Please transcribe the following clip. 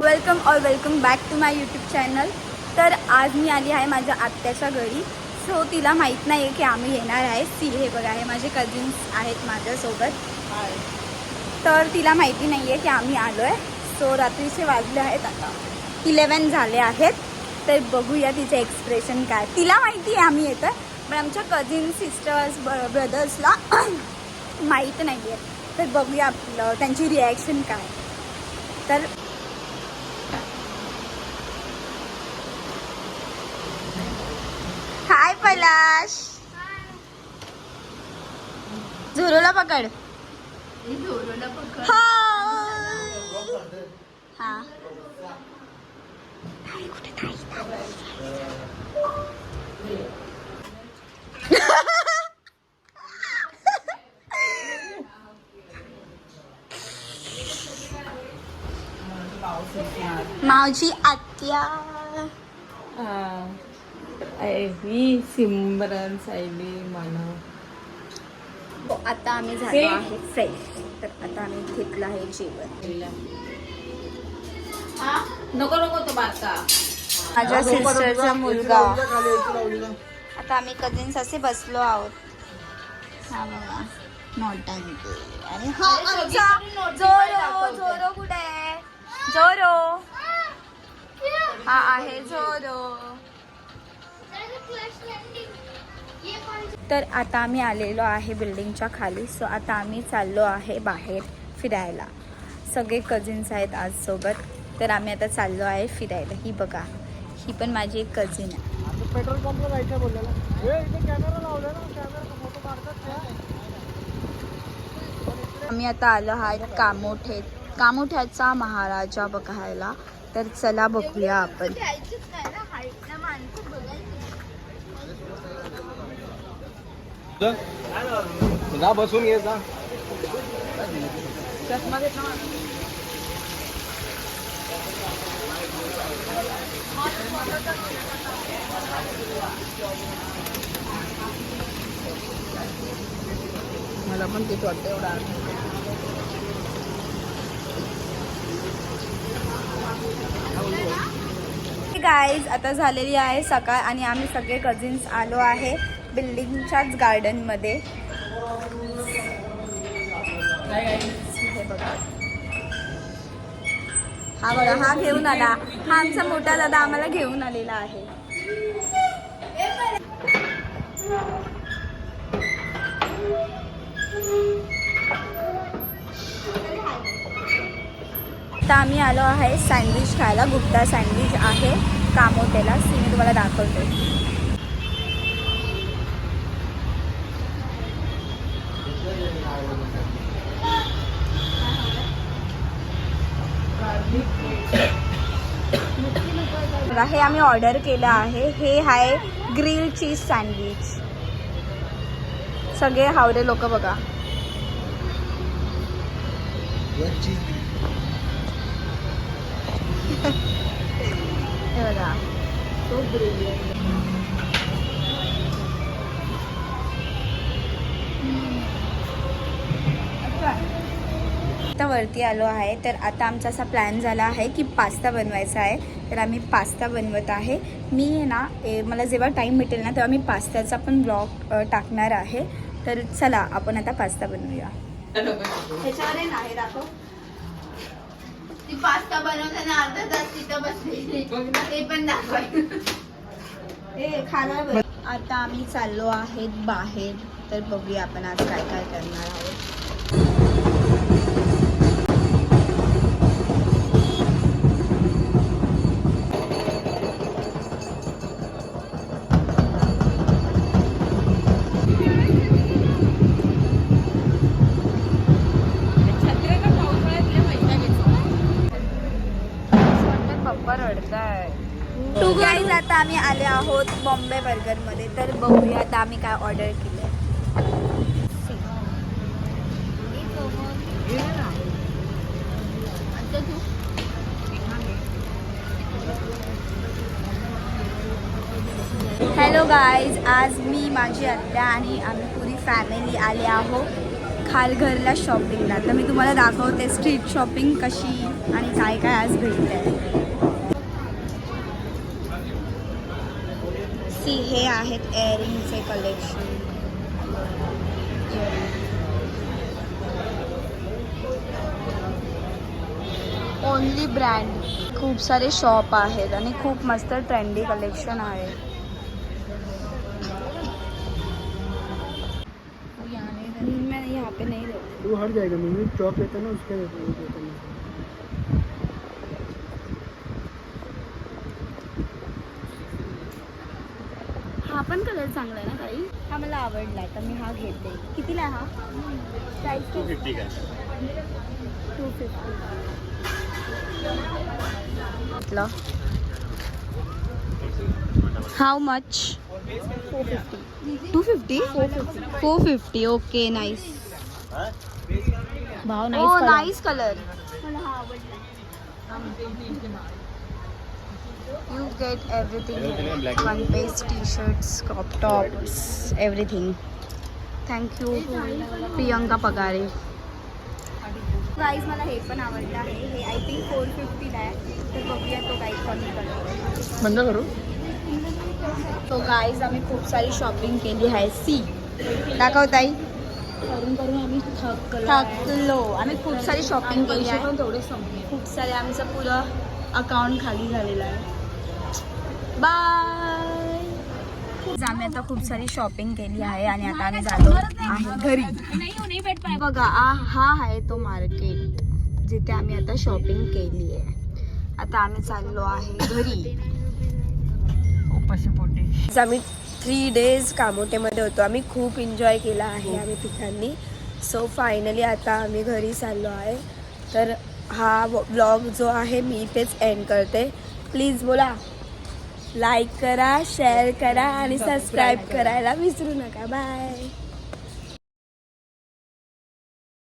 Welcome और welcome back to my YouTube channel. तर आज मी आली आहे माझ्या आत्याच्या घरी. सो तिला माहीत नाही आहे की आम्ही येणार आहे. हे बघा हे माझे कझिन्स आहेत माझ्यासोबत. तर तिला माहिती नाही आहे की आम्ही आलो आहे. सो रात्रीचे वाजले आहेत आता 11 झाले आहेत. तर बघूया तिचे एक्सप्रेशन काय. तिला माहिती आहे आम्ही येतो आहे, पण आमच्या कझिन सिस्टर्स ब्रदर्सला माहीत नाही आहे. तर बघूया आपलं त्यांची रिॲक्शन काय. तर हाय पलाश, झुरूला पकड. हा मावची आत्या मी सिमरन सायली मानव. आता आम्ही झालो आहे फ्रेश. तर आता आम्ही घेतलं आहे जेवण. नको नको तो बारका माझ्या सिस्टरचा मुलगा. आता आम्ही कझिन्स असे बसलो आहोत. हा बघा नोटांकी. आणि हा आमचा जोरो. जोरो कुठे आहे? जोरो हा आहे जोरो. तर आता आम्ही आलेलो आहे बिल्डिंगच्या खाली. सो आता आम्ही चाललो आहे बाहेर फिरायला. सगळे कझिन्स आहेत आज सोबत. तर आम्ही आता चाललो आहे फिरायला. ही बघा ही पण माझी एक कझिन आहे. पेट्रोल पंपला जायचं बोललेला. इथे कॅमेरा लावला ना, कॅमेरा फोटो काढतात. आम्ही आता आलो आहोत कामोठ्याचा महाराजा बघायला. तर चला बघूया आपण. जा बसून घे जा. चष्मा घेत ना. मला पण तेच वाटतं एवढा. गाईज आता झालेली आहे सकाळ आणि आम्ही सगळे कझिन्स आलो आहे बिल्डिंगच्याच गार्डनमध्ये. हे बघा हा बघा हा घेऊन आला. हा आमचा मोठा दादा आम्हाला घेऊन आलेला आहे. आता आम्ही आलो आहे सँडविच खायला. गुप्ता सँडविच आहे कामोठ्याला. मी तुम्हाला दाखवते. हे आम्ही ऑर्डर केलं आहे. हे आहे ग्रिल चीज सँडविच. सगळे हावरे लोक बघा. हे बघा तो आता वरती आलो आहे. तर आता आमचा असा प्लॅन झाला आहे की पास्ता बनवायचा आहे. तर आम्ही पास्ता बनवत आहे. मी ना मला जेव्हा टाईम भेटेल ना तेव्हा मी पास्त्याचा पण ब्लॉग टाकणार आहे. तर चला आपण आता पास्ता बनवूया. ह्याच्यावर ना हे दाखव. ती पास्ता बनवताना अर्धा तास तिथं बसलेली ते पण दाखवायचं. हे खाणार. आता आम्ही चाललो आहेत बाहेर. तर बघूया आपण आज काय काय करणार आहोत. टू गाईज आता आम्ही आले आहोत बॉम्बे बर्गरमध्ये. तर बघूया आता आम्ही काय ऑर्डर केलं. हॅलो गाईज, आज मी माझी आत्या आणि आम्ही पुरी फॅमिली आले आहोत खालघरला शॉपिंगला. तर मी तुम्हाला दाखवते स्ट्रीट शॉपिंग कशी आणि काय काय आज भेटते. सी हे आहेत एअरिंगचे कलेक्शन. Only brand. खूप सारे शॉप आहेत आणि खूप मस्त ट्रेंडी कलेक्शन आहे. मैं यहाँ पे नहीं रहती. वो हट जाएगा मम्मी, चौक रहता है ना उसके रहता है. हा पण कलर चांगला आहे ना ताई. हा मला आवडला तर मी हा घेते. कितीला आहे हा? प्राइस 250 का. 250. How much? 250. 450. Okay nice. भाव ओ nice colour. You get everything. One piece t-shirts, crop tops, everything. Thank you Priyanka Pagare. Guys मला हे पण आवडलं आहे. हे आय थिंक 450 आहे. तर बघूया तो काही कमी करतो. बंद करू. तो गाईज आम्ही खूप सारी शॉपिंग केली आहे. सी दाखवताई. करून आम्ही थकलो. आम्ही खूप सारी शॉपिंग केली आहे. पण तेवढे संपले. खूप सारे आमचं पुरं अकाउंट खाली झालेलं आहे. बाय. आम्ही आता खूप सारी शॉपिंग केली आहे आणि आता आम्ही जातो आहे घरी. बघा हा आहे तो मार्केट जिथे आम्ही आता शॉपिंग केली आहे. आता आम्ही चाललो आहे घरी. आम्ही 3 days कामोठेमध्ये होतो. आम्ही खूप एन्जॉय केला आहे आम्ही तिघांनी. सो फायनली आता आम्ही घरी चाललो आहे. तर हा व्लॉग जो आहे मी इथेच एंड करते. प्लीज बोला लाईक करा, शेअर करा आणि सबस्क्राईब करायला विसरू नका. बाय.